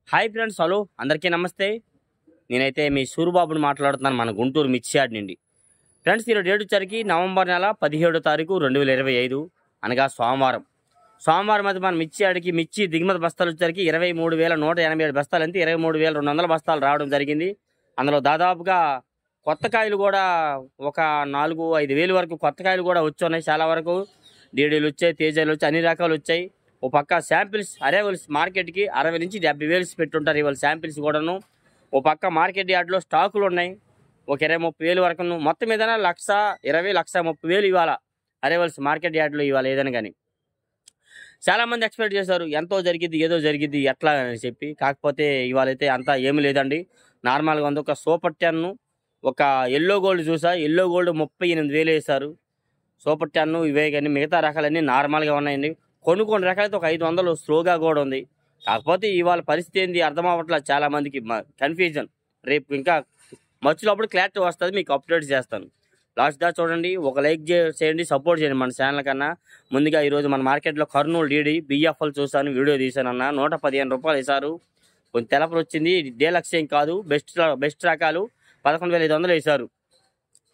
Hi friends, hello అందరికీ నమస్తే. నేనైతే మీ సూరిబాబుని మాట్లాడుతున్నాను, మన గుంటూరు మిర్చి యార్డ్ నుండి. ఫ్రెండ్స్, ఈరోజు డేట్ వచ్చరికి నవంబర్ నెల 17వ తారీఖు 2025, అనగా సోమవారం. సోమవారం అయితే మన మిర్చి యార్డ్కి మిర్చి దిగుమతి బస్తాలు వచ్చరికి 23,187 బస్తాలు, అంతే 23,200 బస్తాలు రావడం జరిగింది. అందులో దాదాపుగా కొత్త కాయలు కూడా ఒక 4-5 వేలు వరకు కొత్త కాయలు కూడా వచ్చున్నాయి. చాలా వరకు డీడీలు వచ్చాయి, తేజాలు వచ్చాయి, అన్ని రకాలు వచ్చాయి. ఓ పక్క శాంపిల్స్ అరైవల్స్ మార్కెట్కి 60 నుంచి 70 వేలు పెట్టుంటారు ఇవాళ శాంపిల్స్ కూడాను. ఓ పక్క మార్కెట్ యార్డ్లో స్టాకులు ఉన్నాయి ఒక 20-30 వేలు వరకు. మొత్తం ఏదైనా 1,20,00,30,000 ఇవాళ అరైవల్స్ మార్కెట్ యార్డ్లో ఇవాళ ఏదైనా కానీ. చాలామంది ఎక్స్పెక్ట్ చేశారు ఎంతో జరిగిద్ది, ఏదో జరిగిద్ది, ఎట్లా అని చెప్పి. కాకపోతే ఇవాళ అయితే అంతా ఏమి లేదండి, నార్మల్గా ఉంది. ఒక సూపర్ 10, ఒక ఎల్లో గోల్డ్ చూసా, ఎల్లో గోల్డ్ 38,000 వేసారు. సూపర్ 10 ఇవే కానీ మిగతా రకాలన్నీ నార్మల్గా ఉన్నాయండి. కొన్ని రకాలైతే ఒక 500 స్లోగా కూడా ఉంది. కాకపోతే ఇవాళ పరిస్థితి ఏంది అర్థం అవ్వట్లేదు, చాలామందికి కన్ఫ్యూజన్. రేపు ఇంకా మర్చిలోప్పుడు క్లారిటీ వస్తుంది, మీకు అప్డేట్ చేస్తాను. లాస్ట్ దా చూడండి, ఒక లైక్ చేయండి, సపోర్ట్ చేయండి మన ఛానల్ కన్నా. ముందుగా ఈరోజు మన మార్కెట్లో కర్నూలు డీడీ బిఎఫ్ఎల్ చూసాను, వీడియో తీసానన్న. 115 రూపాయలు వేశారు. కొంచెం తెలపలు వచ్చింది, డీలక్స్ ఏం కాదు, బెస్ట్ రకాలు 11,500 వేశారు.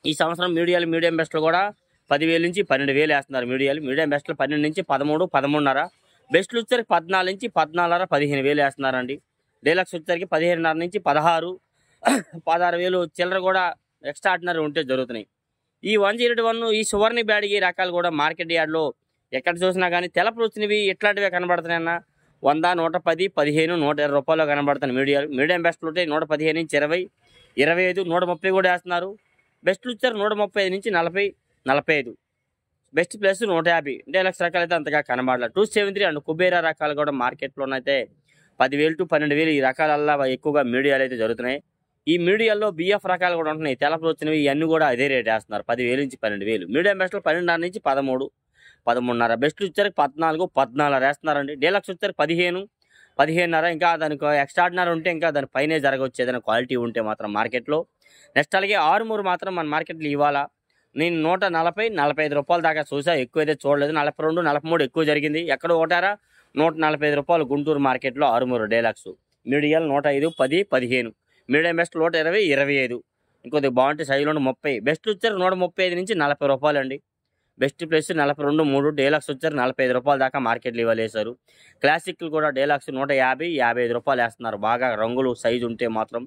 ఈ సంవత్సరం మీడియం బెస్ట్లు కూడా 10,000 నుంచి 12,000 వేస్తున్నారు. మీడియం బెస్ట్లు 12 నుంచి 13, 13.5. బెస్ట్లు వచ్చరికి 14 నుంచి 14.5, 15,000 వేస్తున్నారండి. డీలక్స్ వచ్చరికి 15.5 నుంచి 16, 16,000 చిల్లర కూడా ఎక్స్ట్రా ఆర్డినరీ ఉంటే జరుగుతున్నాయి. ఈ 101 ఈ సువర్ణ బ్యాడిగి రకాలు కూడా మార్కెట్ యార్డ్లో ఎక్కడ చూసినా కానీ తెలపలు వచ్చినవి ఇట్లాంటివే కనబడుతున్నాయన్న. 100, 110, 15, 120 రూపాయలు కనబడుతున్నాయి. మీడియం బెస్ట్లు ఉంటే 115 నుంచి 20, 25, 130 కూడా వేస్తున్నారు. బెస్ట్లు వచ్చారు 135 నుంచి 40, 45. Best plus 150. డీలక్స్ రకాలు అయితే అంతగా కనబడలేదు. 273 అండ్ కుబేరా రకాలు కూడా మార్కెట్లోనైతే 10,000 to 12,000 ఈ రకాలల్లా ఎక్కువగా మీడియాలు అయితే జరుగుతున్నాయి. ఈ మీడియాల్లో బిఎఫ్ రకాలు కూడా ఉంటున్నాయి. తెలపలు వచ్చినవి ఇవన్నీ కూడా అదే రేట్ వేస్తున్నారు, 10,000 నుంచి 12,000. మీడియం బెస్ట్లు 12.5 నుంచి 13, 13.5. బెస్ట్లు వచ్చరికి 14, 14.5 వేస్తున్నారండి. డీలక్స్ వచ్చరికి 15, 15.5. ఇంకా దానికి ఎక్స్ట్రాడినరీ ఉంటే ఇంకా దాని పైనే జరగవచ్చు, ఏదైనా క్వాలిటీ ఉంటే మాత్రం మార్కెట్లో. నెక్స్ట్ అలాగే ఆరుమూరు మాత్రం మన మార్కెట్లో ఇవాళ నేను 140, 45 రూపాయల దాకా చూసా, ఎక్కువ అయితే చూడలేదు. 42, 43 ఎక్కువ జరిగింది. ఎక్కడ ఒకటారా 145 రూపాయలు గుంటూరు మార్కెట్లో ఆరుమూరు డీలక్స్. మీడియాలు 105, 10, 15. Medium best 120, 25. ఇంకొద్ది బాగుంటే సైజులో 30. బెస్ట్ వచ్చారు 135 నుంచి 40 రూపాయలు అండి. Best plus 42, 3. డీలక్స్ వచ్చారు 45 రూపాయల దాకా మార్కెట్లో ఇవాళ వేశారు. క్లాసిక్లు కూడా డీలక్స్ 150, 55 రూపాయలు వేస్తున్నారు, బాగా రంగులు సైజు ఉంటే మాత్రం.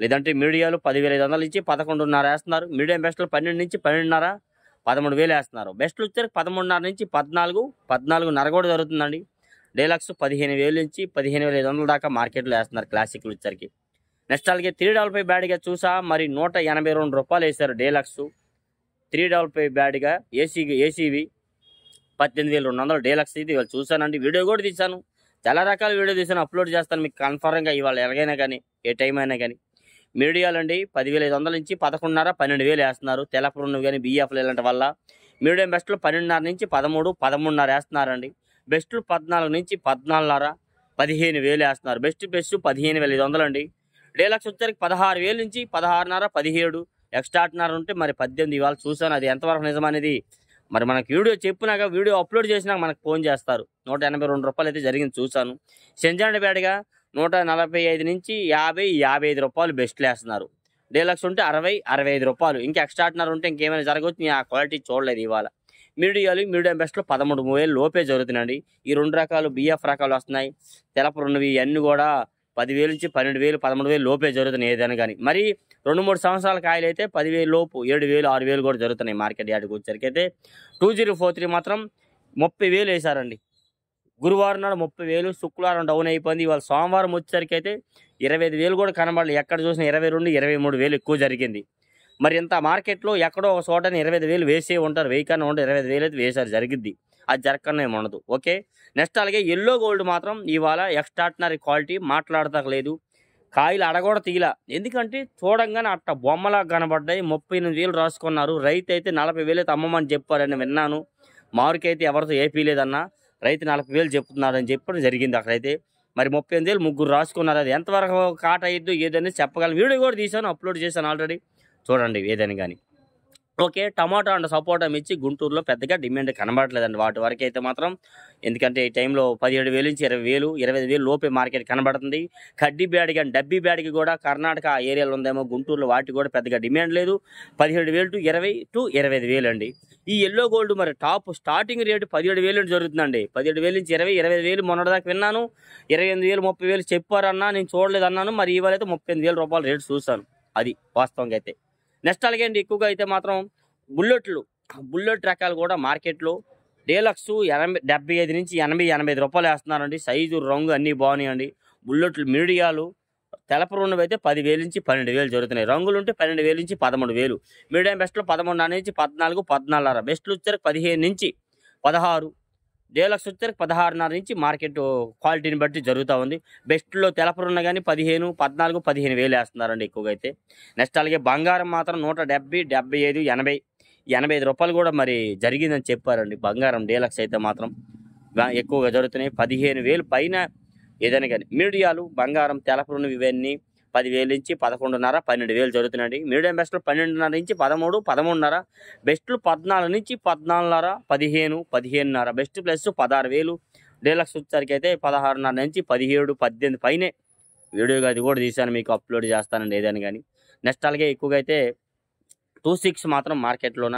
లేదంటే మీడియాలు 10,500 నుంచి 11.5 వేస్తున్నారు. మీడియం బెస్ట్లు 12 నుంచి 12.5, 13,000 వేస్తున్నారు. బెస్ట్లు వచ్చారు 13.5 నుంచి 14, 14.5 కూడా జరుగుతుందండి. డీలక్స్ 15,000 నుంచి 15,500 దాకా మార్కెట్లో వేస్తున్నారు క్లాసిక్లు వచ్చరికి. నెక్స్ట్ అలాగే 355 బ్యాడ్గా చూసా, మరి 182 రూపాయలు వేశారు డీలక్స్. 355 బ్యాడ్గా ఏసీవి 18,200 డీలక్స్. ఇది ఇవాళ చూసానండి, వీడియో కూడా తీశాను, చాలా రకాల వీడియో తీసాను, అప్లోడ్ చేస్తాను మీకు కన్ఫర్మ్గా ఇవాళ ఎలాగైనా కానీ, ఏ టైం అయినా కానీ. మీడియాలండి 10,500 నుంచి 11.5, 12,000 వేస్తున్నారు. తెలపరున్న కానీ బిఎఫ్లు ఇలాంటి వల్ల. మీడియం బెస్ట్లు 12.5 నుంచి 13, 13.5 వేస్తున్నారండి. బెస్ట్లు 14 నుంచి 14.5, 15,000 వేస్తున్నారు. బెస్ట్ బెస్ట్ 15,500 అండి. డీలక్స్ వచ్చరికి 16,000 నుంచి 16.5, 17. ఎక్స్ట్రా ఆర్డినరీ ఉంటే మరి 18 ఇవాళ చూసాను. అది ఎంతవరకు నిజమనేది మరి మనకి వీడియో చెప్పినాక, వీడియో అప్లోడ్ చేసినాక మనకు ఫోన్ చేస్తారు. 182 రూపాయలు అయితే జరిగింది చూసాను. సెంజాండ్ బ్యాడ్గా 145 నుంచి 50, 55 రూపాయలు బెస్ట్లు వేస్తున్నారు. డీలక్స్ ఉంటే 60, 65 రూపాయలు. ఇంకా ఎక్స్ట్రా ఆర్డినరీ ఉంటే ఇంకేమైనా జరగవచ్చు, నేను ఆ క్వాలిటీ చూడలేదు ఇవాళ. మీడియం బెస్ట్లో 13,000 లోపే జరుగుతున్నాయండి. ఈ 2 రకాలు బిఎఫ్ రకాలు వస్తున్నాయి. తెలపరున్నవి ఇవన్నీ కూడా 10,000 నుంచి 12,000, 13,000 లోపే జరుగుతున్నాయి ఏదైనా కానీ. మరి 2-3 సంవత్సరాల కాయలు అయితే 10,000 లోపు, 7,000, 6,000 కూడా జరుగుతున్నాయి మార్కెట్ యార్డ్కి వచ్చరికి. అయితే 2043 మాత్రం 30,000 వేశారండి. గురువారం నాడు 30,000, శుక్రవారం డౌన్ అయిపోయింది. ఇవాళ సోమవారం వచ్చేసరికి అయితే 25,000 కూడా కనబడలేదు. ఎక్కడ చూసినా 22, 23,000 ఎక్కువ జరిగింది. మరి ఇంత మార్కెట్లో ఎక్కడో ఒక చోట 25,000 వేసే ఉంటారు, వేయకన్నా ఉంటే 25,000 అయితే వేసారు, జరిగిద్ది. అది జరగకన్నా ఏమి ఉండదు. ఓకే. నెక్స్ట్ అలాగే ఎల్లో గోల్డ్ మాత్రం ఇవాళ ఎక్స్ట్రాడినరీ క్వాలిటీ, మాట్లాడతలేదు. కాయలు అడగూడ తీయలా, ఎందుకంటే చూడంగానే అట్ట బొమ్మలా కనబడ్డాయి. 38,000 రాసుకున్నారు. రైతు అయితే 40,000 అయితే అమ్మమని చెప్పారని విన్నాను. మామిడికైతే ఎవరితో ఏపీ లేదన్నా, రైతు 40,000 చెప్తున్నారని చెప్పడం జరిగింది అక్కడైతే. మరి 38,000 ముగ్గురు రాసుకున్నారు. అది ఎంతవరకు కాట అయ్యిద్దు ఏదైనా చెప్పగలను. వీడియో కూడా తీసాను, అప్లోడ్ చేశాను ఆల్రెడీ, చూడండి ఏదైనా కానీ. ఓకే. టమాటా అండ్ సపోటా మిర్చి గుంటూరులో పెద్దగా డిమాండ్ కనబడట్లేదండి. వాటి వరకైతే మాత్రం ఎందుకంటే ఈ టైంలో 17,000-20,000, 25,000 లోపే మార్కెట్ కనబడుతుంది. కడ్డీ బ్యాడ్ గాని, డబ్బీ బ్యాడ్‌కి కూడా కర్ణాటక ఆ ఏరియాలో ఉందేమో గుంటూరులో వాటికి కూడా పెద్దగా డిమాండ్ లేదు. 17,000-20,000-25,000 అండి. ఈ యెల్లో గోల్డ్ మరి టాప్ స్టార్టింగ్ రేటు 17,000 జరుగుతుందండి. 17,000-20,000, 25,000 మొన్నటిదాకా విన్నాను. 28,000, 30,000 చెప్పారన్నా నేను చూడలేదన్నాను. మరి ఇవాళ అయితే రూ. 38,000 రేటు చూసాను. అది వాస్తవంగా అయితే. నెక్స్ట్ అలాగే అండి ఎక్కువగా అయితే మాత్రం బుల్లెట్ రకాలు కూడా మార్కెట్లో డీలక్స్ 75-80 వేస్తున్నారండి. సైజు రంగు అన్నీ బాగున్నాయండి. బుల్లెట్లు మీడియాలు తెలప ఉన్నవి అయితే 10,000-12,000 జరుగుతున్నాయి. రంగులు ఉంటే 12,000-13,000. మీడియం బెస్ట్లో 13.5-14, 14.5. బెస్ట్లు వచ్చరికి 15-16. డీలక్స్ వచ్చరికి 16.5 మార్కెట్ క్వాలిటీని బట్టి జరుగుతూ ఉంది. బెస్ట్లో తెలపరున్న కానీ 15, 14, 15,000 వేస్తున్నారండి ఎక్కువగా అయితే. నెక్స్ట్ అలాగే బంగారం మాత్రం 170, 75, 80, 85 రూపాయలు కూడా మరి జరిగిందని చెప్పారండి. బంగారం డీలక్స్ అయితే మాత్రం ఎక్కువగా జరుగుతున్నాయి. 15,000 పైన ఏదైనా కానీ మీడియాలు బంగారం తెలపరున్నవి ఇవన్నీ 10,000-11.5, 12,000 జరుగుతున్నాయండి. మీడియం బెస్ట్లో 12.5-13, 13.5. బెస్ట్లు 14-14.5, 15, 15.5. Best plus 16,000. డీలక్స్ వచ్చేసరికి అయితే 16.5-17, 18 పైనే. వీడియోగా అది కూడా తీశాను, మీకు అప్లోడ్ చేస్తానండి ఏదైనా కానీ. నెక్స్ట్ అలాగే ఎక్కువగా అయితే 26 మాత్రం మార్కెట్లోన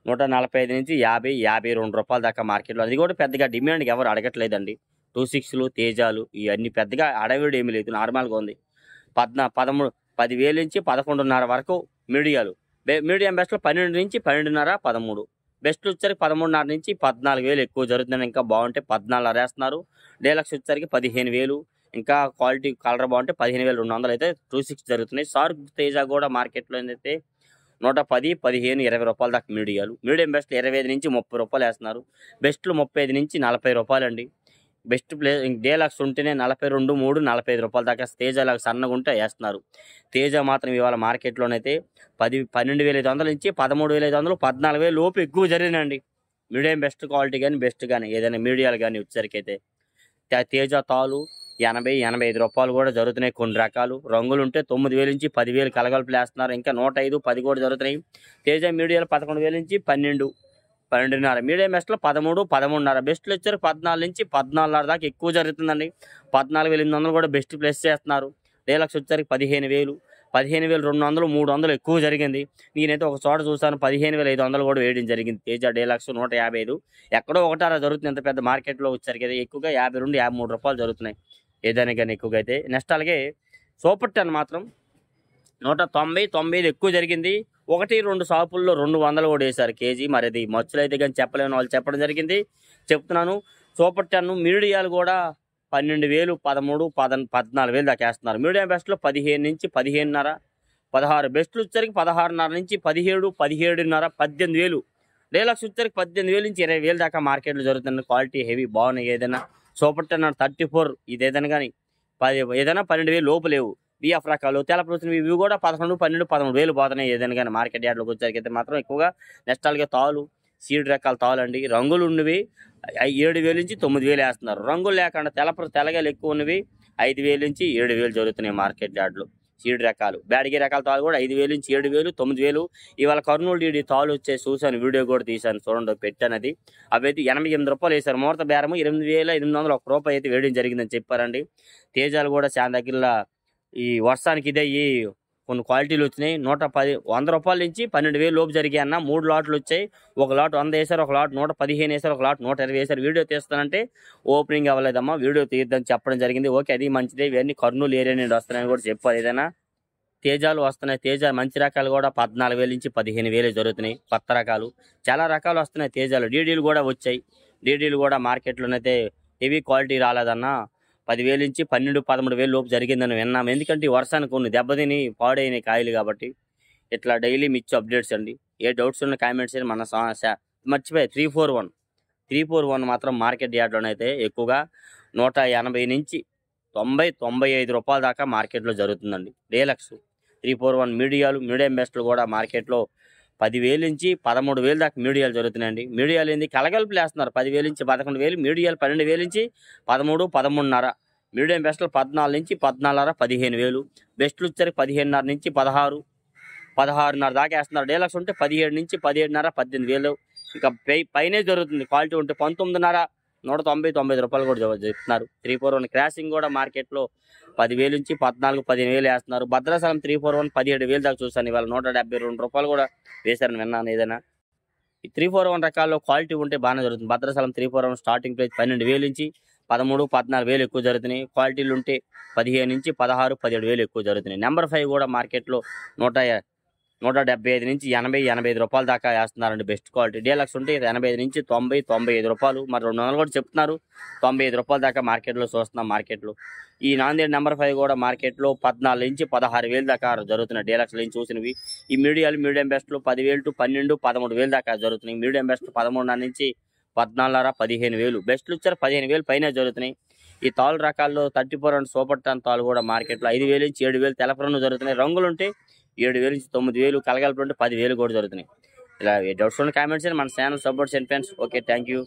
145-50, 52 రూపాయల దాకా మార్కెట్లో. అది కూడా పెద్దగా డిమాండ్కి ఎవరు అడగట్లేదండి. 26లు తేజాలు ఇవన్నీ పెద్దగా అడవిడు ఏమీ లేదు, నార్మల్గా ఉంది. 10,000-11.5 వరకు మీడియాలు. మీడియం బెస్ట్లో 12-12.5, 13. బెస్ట్లు వచ్చరికి 13.5-14,000 ఎక్కువ జరుగుతుంది. ఇంకా బాగుంటే 14.5 వేస్తున్నారు. డీలక్స్ వచ్చరికి 15,000. ఇంకా క్వాలిటీ కలర్ బాగుంటే 15,200 అయితే 26 జరుగుతున్నాయి. సార్క్ తేజ కూడా మార్కెట్లో ఏంటంటే 110, 15, 20 రూపాయల దాకా మీడియాలు. మీడియం బెస్ట్లు 25-30 రూపాయలు వేస్తున్నారు. బెస్ట్లు 35-40 రూపాయలండి. బెస్ట్ డీలక్స్ ఉంటేనే 42, 3, 45 రూపాయల దాకా. తేజలాగా సన్నగా ఉంటే వేస్తున్నారు. తేజ మాత్రం ఇవాళ మార్కెట్లోనైతే 12,500-13,500, 14,000 లోపు ఎక్కువ జరిగినండి. మీడియం బెస్ట్ క్వాలిటీ కానీ బెస్ట్ కానీ ఏదైనా మీడియాలు కానీ వచ్చేసరికి అయితే తేజ తాలు 80, 85 రూపాయలు కూడా జరుగుతున్నాయి. కొన్ని రకాలు రంగులు ఉంటే 9,000-10,000 కలగలుపులు వేస్తున్నారు. ఇంకా 105, 10 కూడా జరుగుతున్నాయి. తేజ మీడియాలు 11,000-12, 12.5. మీడియం బెస్ట్లో 13, 13.5. బెస్ట్లు వచ్చారు 14-14.5 దాకా ఎక్కువ జరుగుతుందండి. 14,800 కూడా బెస్ట్ ప్లస్ చేస్తున్నారు. డీలక్స్ వచ్చరికి 15,000, 15,200, 300 ఎక్కువ జరిగింది. నేనైతే ఒక చోట చూసాను 15,500 కూడా వేయడం జరిగింది. తేజ డీలక్స్ 155. ఎక్కడో ఒకటారా జరుగుతుంది. ఎంత పెద్ద మార్కెట్లో వచ్చరికి అయితే ఎక్కువగా 52-53 రూపాయలు జరుగుతున్నాయి ఏదైనా కానీ ఎక్కువగా అయితే. నెక్స్ట్ అలాగే సూపర్ 10 మాత్రం 190, 95 ఎక్కువ జరిగింది. 1-2 షాపుల్లో 200 కూడా వేశారు కేజీ. మరి అది మచ్చులు అయితే కానీ చెప్పలేని వాళ్ళు చెప్పడం జరిగింది, చెప్తున్నాను. సూపర్ 10 మీడియాలు కూడా 12,000, 13, 14,000 దాకా వేస్తున్నారు. మీడియం బెస్ట్లో 15-15.5, 16. బెస్ట్లు వచ్చరికి 16.5-17, 17.5, 18,000. డీలక్స్ వచ్చరికి 18,000-20,000 దాకా మార్కెట్లో జరుగుతుంది. క్వాలిటీ హెవీ బాగున్నాయి. ఏదైనా సూపర్ 10 34 ఇది ఏదైనా కానీ ఏదైనా 12,000 లోపు లేవు. బిఎఫ్ రకాలు తెలప ఇవి కూడా 11, 12, 13,000 పోతున్నాయి ఏదైనా కానీ మార్కెట్ యార్డ్లోకి వచ్చేసరికి అయితే మాత్రం ఎక్కువగా. నెక్స్ట్ అలాగే తాలు సీడ్ రకాల తాలు అండి. రంగులు ఉన్నవి 7,000-9,000 వేస్తున్నారు. రంగులు లేకుండా తెలగలు ఎక్కువ ఉన్నవి 5,000-7,000 జరుగుతున్నాయి మార్కెట్ యార్డ్లో. సీడ్ రకాలు బ్యాడిగి రకాల తాలు కూడా 5,000-7,000, 9,000. ఇవాళ కర్నూలు డీడీ తాలు వచ్చే చూశాను, వీడియో కూడా తీశాను, చూడండి పెట్టానది. అవి అయితే 88 రూపాయలు వేశారు. ముహూర్త బేరము 8,800 రూపాయి అయితే వేయడం జరిగిందని చెప్పారండి. తేజాలు కూడా చాలా దగ్గర ఈ వర్షానికి ఇదే కొన్ని క్వాలిటీలు వచ్చినాయి. 100 రూపాయల నుంచి 12,000 లోపు జరిగాయి అన్న. 3 లాట్లు వచ్చాయి. ఒక లాట్ 100 వేశారు, ఒక లాట్ 115 వేశారు, ఒక లాట్ 120 వేశారు. వీడియో తీస్తానంటే ఓపెనింగ్ అవ్వలేదమ్మా, వీడియో తీద్దని చెప్పడం జరిగింది. ఓకే, అది మంచిదే. ఇవన్నీ కర్నూలు ఏరియా నుండి వస్తున్నాయని కూడా చెప్పారు. ఏదైనా తేజాలు వస్తున్నాయి. తేజ మంచి రకాలు కూడా 14,000-15,000 జరుగుతున్నాయి. కొత్త రకాలు చాలా రకాలు వస్తున్నాయి. తేజాలు డీడీలు కూడా వచ్చాయి. డీడీలు కూడా మార్కెట్లోనైతే హెవీ క్వాలిటీ రాలేదన్నా. 10,000-12, 13,000 లోపు జరిగిందని విన్నాం. ఎందుకంటే ఈ వర్షానికి కొన్ని దెబ్బతిని పాడైన కాయలు కాబట్టి. ఇట్లా డైలీ మిర్చి అప్డేట్స్ అండి. ఏ డౌట్స్ ఉన్న కామెంట్స్ అని మన మర్చిపోయి 341 మాత్రం మార్కెట్ యార్డ్లోనైతే ఎక్కువగా 180-90, 95 రూపాయల దాకా మార్కెట్లో జరుగుతుందండి. డీలక్స్ 341 మీడియం బెస్ట్లు కూడా మార్కెట్లో 10,000-13,000 దాకా మీడియాలు జరుగుతున్నాయండి. మీడియాలు ఏంది కలగలుపులు వేస్తున్నారు. 10,000-11,000, మీడియాలు 12,000-13, 13.5. మీడియం బెస్ట్లు 14-14.5, 15,000. బెస్ట్లు వచ్చరికి 15.5-16, 16.5 దాకా వేస్తున్నారు. డీలక్స్ ఉంటే 17 నుంచి 17.5 18,000 ఇంకా పైనే జరుగుతుంది. క్వాలిటీ ఉంటే 19.5 190-95 రూపాయలు కూడా చెప్తున్నారు. 341 క్రాసింగ్ కూడా మార్కెట్లో 10,000 నుంచి 14-15,000 వేస్తున్నారు. భద్రాచలం 341 17,000 దాకా చూసాను. ఇవాళ 172 రూపాయలు కూడా వేశారని విన్నాను. ఏదైనా ఈ 341 రకాల్లో క్వాలిటీ ఉంటే బాగానే జరుగుతుంది. భద్రాచలం 341 స్టార్టింగ్ ప్రైస్ 12,000 నుంచి 13-14,000 ఎక్కువ జరుగుతున్నాయి. క్వాలిటీలు ఉంటే 15 నుంచి 16-17,000 ఎక్కువ జరుగుతున్నాయి. నెంబర్ 5 కూడా మార్కెట్లో 175 నుంచి 80-85 రూపాయల దాకా వేస్తున్నారండి. Best quality. డీలక్స్ ఉంటే 85 నుంచి 90-95 రూపాయలు, మరి 200 కూడా చెప్తున్నారు. 95 రూపాయల దాకా మార్కెట్లో చూస్తున్నాం. మార్కెట్లో ఈ నాందేడ్ నెంబర్ 5 కూడా మార్కెట్లో 14 నుంచి 16,000 దాకా జరుగుతున్నాయి. డీలక్స్ నుంచి చూసినవి. ఈ మీడియం బెస్ట్లు 10,000 to 12-13,000 దాకా జరుగుతున్నాయి. మీడియం బెస్ట్ 13 నుంచి 14,500-15,000 బెస్ట్లు ఇచ్చారు. 15,000 పైన జరుగుతున్నాయి. ఈ తాళ్ళు రకాల్లో 34 అండ్ సూపర్ టన్ తాళ్ళు కూడా మార్కెట్లో 5,000 నుంచి 7,000 తెలపరను జరుగుతున్నాయి. రంగులుంటే 7,000 నుంచి 9,000, కలగలుపుంటే 10,000 కూడా జరుగుతున్నాయి. ఇలా డౌట్స్ ఉన్న కామెంట్స్ మన ఛానల్ సపోర్ట్ చేయండి ఫ్రెండ్స్. Okay, thank you.